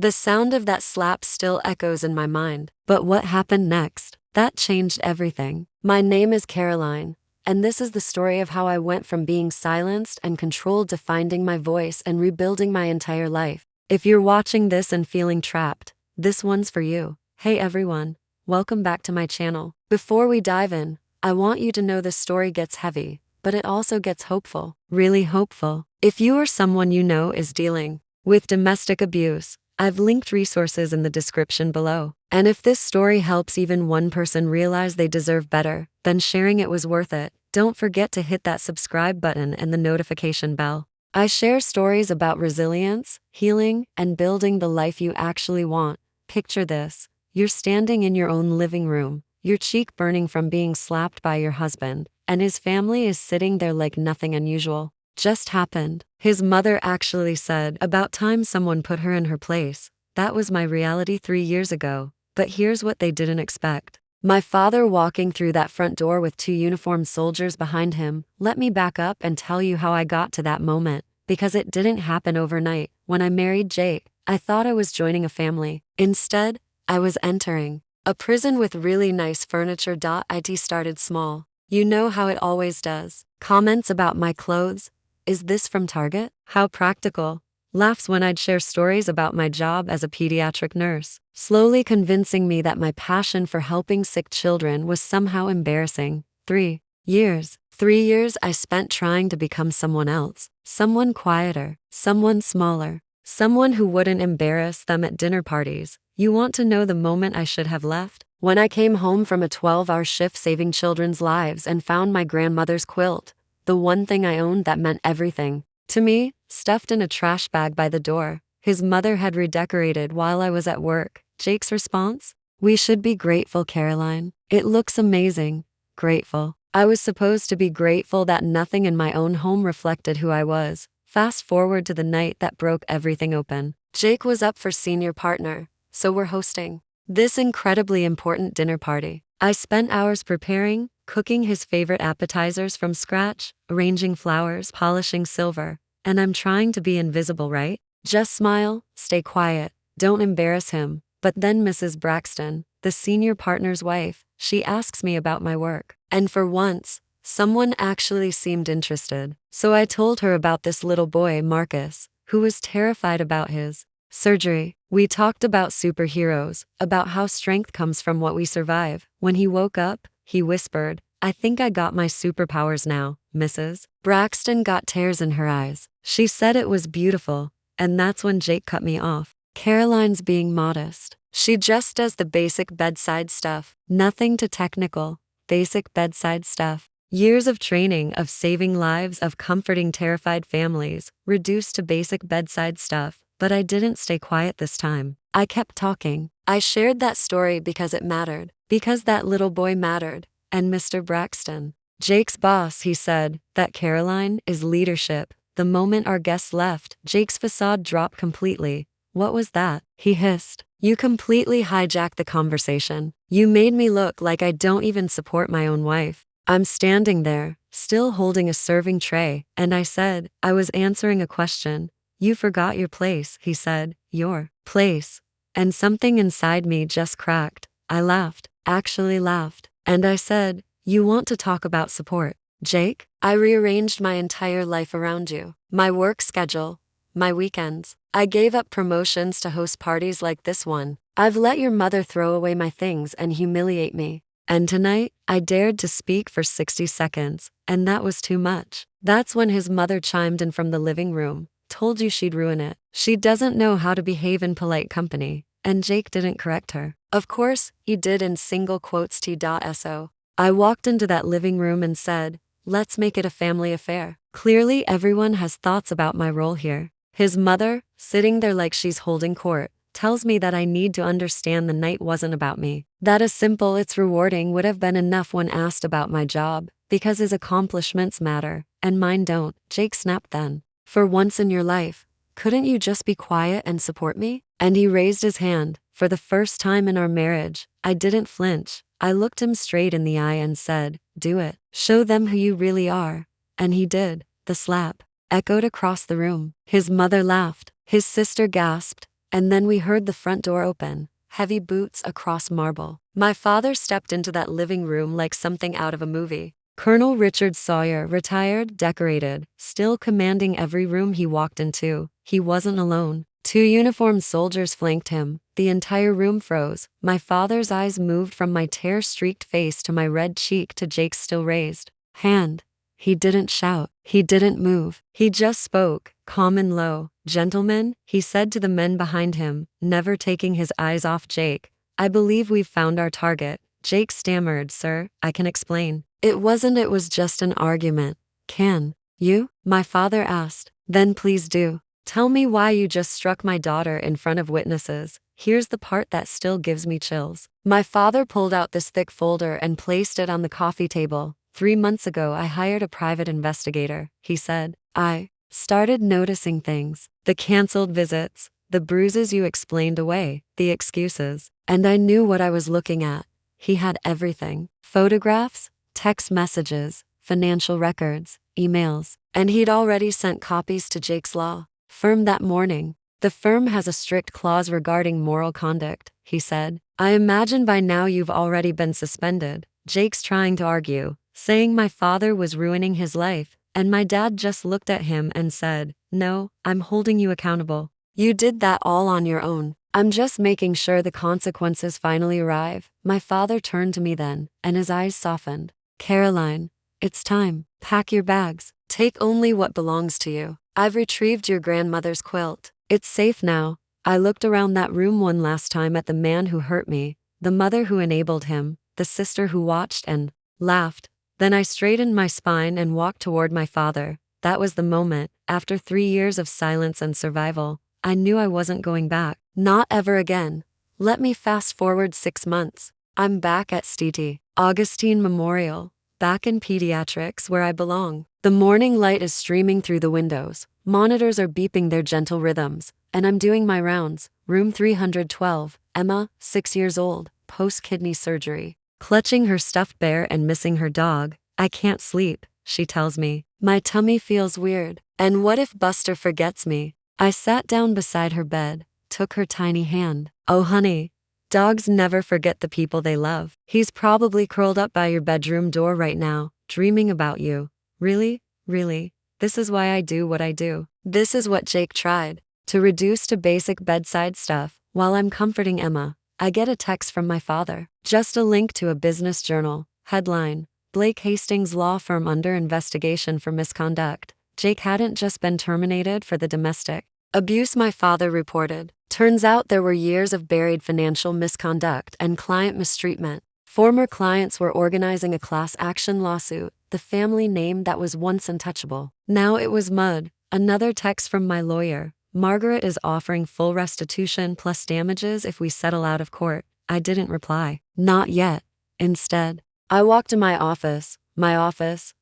The sound of that slap still echoes in my mind. But what happened next? That changed everything. My name is Caroline, and this is the story of how I went from being silenced and controlled to finding my voice and rebuilding my entire life. If you're watching this and feeling trapped, this one's for you. Hey everyone, welcome back to my channel. Before we dive in, I want you to know this story gets heavy, but it also gets hopeful. Really hopeful. If you or someone you know is dealing with domestic abuse, I've linked resources in the description below. And if this story helps even one person realize they deserve better, then sharing it was worth it. Don't forget to hit that subscribe button and the notification bell. I share stories about resilience, healing, and building the life you actually want. Picture this. You're standing in your own living room, your cheek burning from being slapped by your husband, and his family is sitting there like nothing unusual just happened. His mother actually said, "About time someone put her in her place." That was my reality 3 years ago. But here's what they didn't expect. My father walking through that front door with 2 uniformed soldiers behind him. Let me back up and tell you how I got to that moment, because it didn't happen overnight. When I married Jake, I thought I was joining a family. Instead, I was entering a prison with really nice furniture. It started small. You know how it always does. Comments about my clothes. Is this from Target? How practical. Laughs when I'd share stories about my job as a pediatric nurse, slowly convincing me that my passion for helping sick children was somehow embarrassing. 3 years. 3 years I spent trying to become someone else, someone quieter, someone smaller, someone who wouldn't embarrass them at dinner parties. You want to know the moment I should have left? When I came home from a 12-hour shift saving children's lives and found my grandmother's quilt, the one thing I owned that meant everything to me, stuffed in a trash bag by the door. His mother had redecorated while I was at work. Jake's response? "We should be grateful, Caroline. It looks amazing." Grateful. I was supposed to be grateful that nothing in my own home reflected who I was. Fast forward to the night that broke everything open. Jake was up for senior partner, so we're hosting this incredibly important dinner party. I spent hours preparing, cooking his favorite appetizers from scratch, arranging flowers, polishing silver, and I'm trying to be invisible, right? Just smile, stay quiet, don't embarrass him. But then Mrs. Braxton, the senior partner's wife, she asks me about my work. And for once, someone actually seemed interested. So I told her about this little boy, Marcus, who was terrified about his surgery. We talked about superheroes, about how strength comes from what we survive. When he woke up, he whispered, "I think I got my superpowers now, Mrs. Braxton." Got tears in her eyes. She said it was beautiful, and that's when Jake cut me off. Caroline's being modest. She just does the basic bedside stuff. Nothing too technical. Basic bedside stuff. Years of training, of saving lives, of comforting terrified families, reduced to basic bedside stuff. But I didn't stay quiet this time. I kept talking. I shared that story because it mattered. Because that little boy mattered. And Mr. Braxton, Jake's boss, he said, that Caroline is leadership. The moment our guests left, Jake's facade dropped completely. "What was that?" he hissed. "You completely hijacked the conversation. You made me look like I don't even support my own wife." I'm standing there, still holding a serving tray, and I said, "I was answering a question." "You forgot your place," he said. "Your place." And something inside me just cracked. I laughed, actually laughed. And I said, "You want to talk about support, Jake? I rearranged my entire life around you. My work schedule, my weekends. I gave up promotions to host parties like this one. I've let your mother throw away my things and humiliate me. And tonight, I dared to speak for 60 seconds, and that was too much." That's when his mother chimed in from the living room. "Told you she'd ruin it. She doesn't know how to behave in polite company." And Jake didn't correct her. Of course, he did in single quotes T.so. I walked into that living room and said, "Let's make it a family affair." Clearly everyone has thoughts about my role here. His mother, sitting there like she's holding court, tells me that I need to understand the night wasn't about me. That a simple "it's rewarding" would have been enough when asked about my job, because his accomplishments matter, and mine don't. Jake snapped then. "For once in your life, couldn't you just be quiet and support me?" And he raised his hand. For the first time in our marriage, I didn't flinch. I looked him straight in the eye and said, "Do it. Show them who you really are." And he did. The slap echoed across the room. His mother laughed. His sister gasped. And then we heard the front door open, heavy boots across marble. My father stepped into that living room like something out of a movie. Colonel Richard Sawyer, retired, decorated, still commanding every room he walked into. He wasn't alone. Two uniformed soldiers flanked him. The entire room froze. My father's eyes moved from my tear-streaked face to my red cheek to Jake's still raised hand. He didn't shout. He didn't move. He just spoke, calm and low. "Gentlemen," he said to the men behind him, never taking his eyes off Jake, "I believe we've found our target." Jake stammered, "Sir, I can explain." It was just an argument. "Can you?" my father asked. "Then please do. Tell me why you just struck my daughter in front of witnesses." Here's the part that still gives me chills. My father pulled out this thick folder and placed it on the coffee table. "3 months ago, I hired a private investigator," he said. "I started noticing things. The canceled visits, the bruises you explained away, the excuses. And I knew what I was looking at. He had everything. Photographs, text messages, financial records, emails. And he'd already sent copies to Jake's law firm that morning. The firm has a strict clause regarding moral conduct," he said. "I imagine by now you've already been suspended." Jake's trying to argue, saying my father was ruining his life, and my dad just looked at him and said, "No, I'm holding you accountable. You did that all on your own. I'm just making sure the consequences finally arrive." My father turned to me then, and his eyes softened. "Caroline, it's time. Pack your bags. Take only what belongs to you. I've retrieved your grandmother's quilt. It's safe now." I looked around that room one last time at the man who hurt me, the mother who enabled him, the sister who watched and laughed. Then I straightened my spine and walked toward my father. That was the moment. After 3 years of silence and survival, I knew I wasn't going back. Not ever again. Let me fast forward 6 months. I'm back at St. Augustine Memorial, back in pediatrics where I belong. The morning light is streaming through the windows. Monitors are beeping their gentle rhythms, and I'm doing my rounds. Room 312, Emma, 6 years old, post-kidney surgery. Clutching her stuffed bear and missing her dog. "I can't sleep," she tells me. "My tummy feels weird. And what if Buster forgets me?" I sat down beside her bed, took her tiny hand. "Oh honey, dogs never forget the people they love. He's probably curled up by your bedroom door right now, dreaming about you." Really? This is why I do what I do. This is what Jake tried. To reduce to basic bedside stuff, while I'm comforting Emma, I get a text from my father. Just a link to a business journal. Headline: Blake Hastings law firm under investigation for misconduct. Jake hadn't just been terminated for the domestic abuse my father reported. Turns out there were years of buried financial misconduct and client mistreatment. Former clients were organizing a class action lawsuit, the family name that was once untouchable. Now it was mud. Another text from my lawyer. Margaret is offering full restitution plus damages if we settle out of court. I didn't reply. Not yet. Instead, I walked to my office,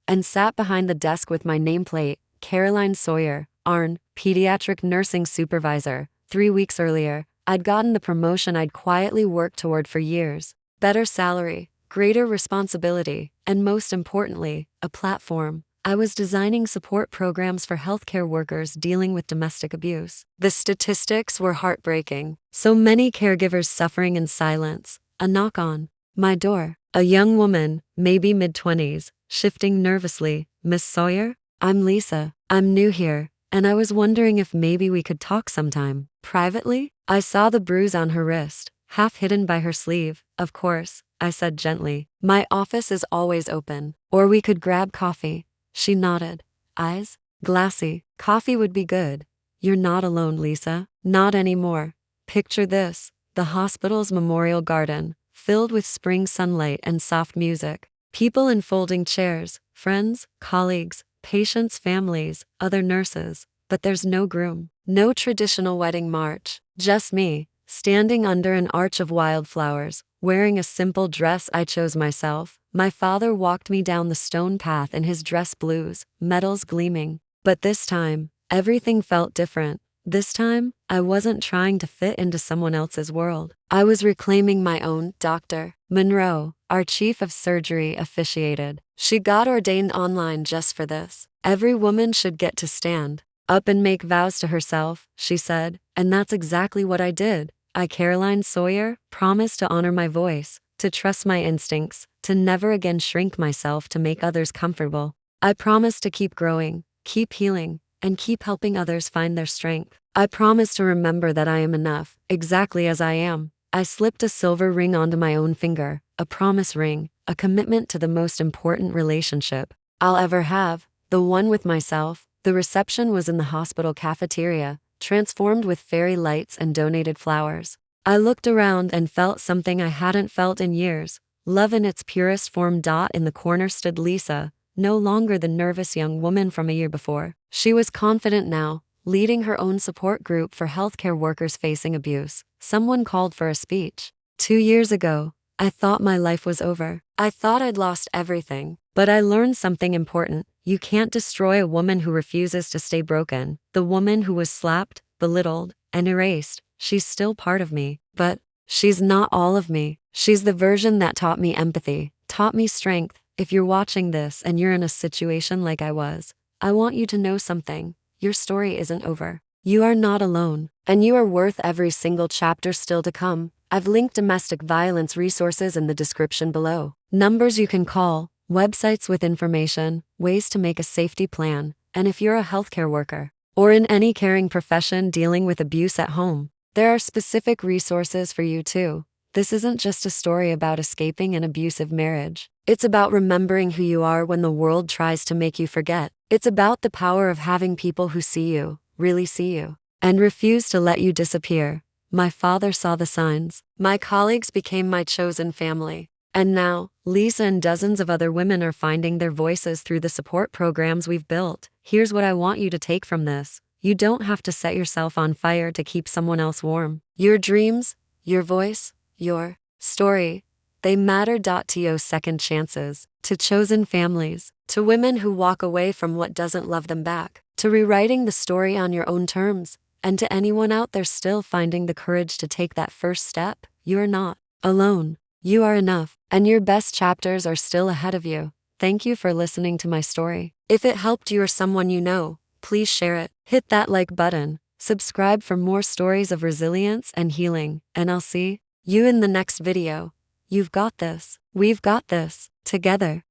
and sat behind the desk with my nameplate, Caroline Sawyer, ARN, pediatric nursing supervisor. 3 weeks earlier, I'd gotten the promotion I'd quietly worked toward for years. Better salary, greater responsibility, and most importantly, a platform. I was designing support programs for healthcare workers dealing with domestic abuse. The statistics were heartbreaking. So many caregivers suffering in silence. A knock on my door. A young woman, maybe mid-20s, shifting nervously. "Miss Sawyer? I'm Lisa. I'm new here, and I was wondering if maybe we could talk sometime. Privately?" I saw the bruise on her wrist, half hidden by her sleeve. "Of course," I said gently. "My office is always open. Or we could grab coffee." She nodded, eyes glassy. "Coffee would be good." "You're not alone, Lisa. Not anymore. Picture this, the hospital's memorial garden, filled with spring sunlight and soft music. People in folding chairs, friends, colleagues, patients' families, other nurses. But there's no groom. No traditional wedding march. Just me, standing under an arch of wildflowers, wearing a simple dress I chose myself. My father walked me down the stone path in his dress blues, metals gleaming. But this time, everything felt different. This time, I wasn't trying to fit into someone else's world. I was reclaiming my own. Dr. Monroe, our chief of surgery, officiated. She got ordained online just for this. "Every woman should get to stand up and make vows to herself," she said, And that's exactly what I did. I, Caroline Sawyer, promised to honor my voice, to trust my instincts, to never again shrink myself to make others comfortable. I promised to keep growing, keep healing, and keep helping others find their strength. I promised to remember that I am enough, exactly as I am. I slipped a silver ring onto my own finger, a promise ring, a commitment to the most important relationship I'll ever have, the one with myself. The reception was in the hospital cafeteria, transformed with fairy lights and donated flowers. I looked around and felt something I hadn't felt in years, love in its purest form. In the corner stood Lisa, no longer the nervous young woman from a year before. She was confident now, leading her own support group for healthcare workers facing abuse. Someone called for a speech. 2 years ago, I thought my life was over. I thought I'd lost everything. But I learned something important. You can't destroy a woman who refuses to stay broken. The woman who was slapped, belittled, and erased, she's still part of me. But she's not all of me. She's the version that taught me empathy, taught me strength. If you're watching this and you're in a situation like I was, I want you to know something. Your story isn't over. You are not alone, and you are worth every single chapter still to come. I've linked domestic violence resources in the description below. Numbers you can call, websites with information, ways to make a safety plan, and if you're a healthcare worker or in any caring profession dealing with abuse at home, there are specific resources for you too. This isn't just a story about escaping an abusive marriage. It's about remembering who you are when the world tries to make you forget. It's about the power of having people who see you, really see you, and refuse to let you disappear. My father saw the signs. My colleagues became my chosen family. And now, Lisa and dozens of other women are finding their voices through the support programs we've built. Here's what I want you to take from this. You don't have to set yourself on fire to keep someone else warm. Your dreams, your voice, your story, they matter. To second chances, to chosen families, to women who walk away from what doesn't love them back, to rewriting the story on your own terms, and to anyone out there still finding the courage to take that first step, you're not alone. You are enough, and your best chapters are still ahead of you. Thank you for listening to my story. If it helped you or someone you know, please share it. Hit that like button, subscribe for more stories of resilience and healing, and I'll see you in the next video. You've got this. We've got this. Together.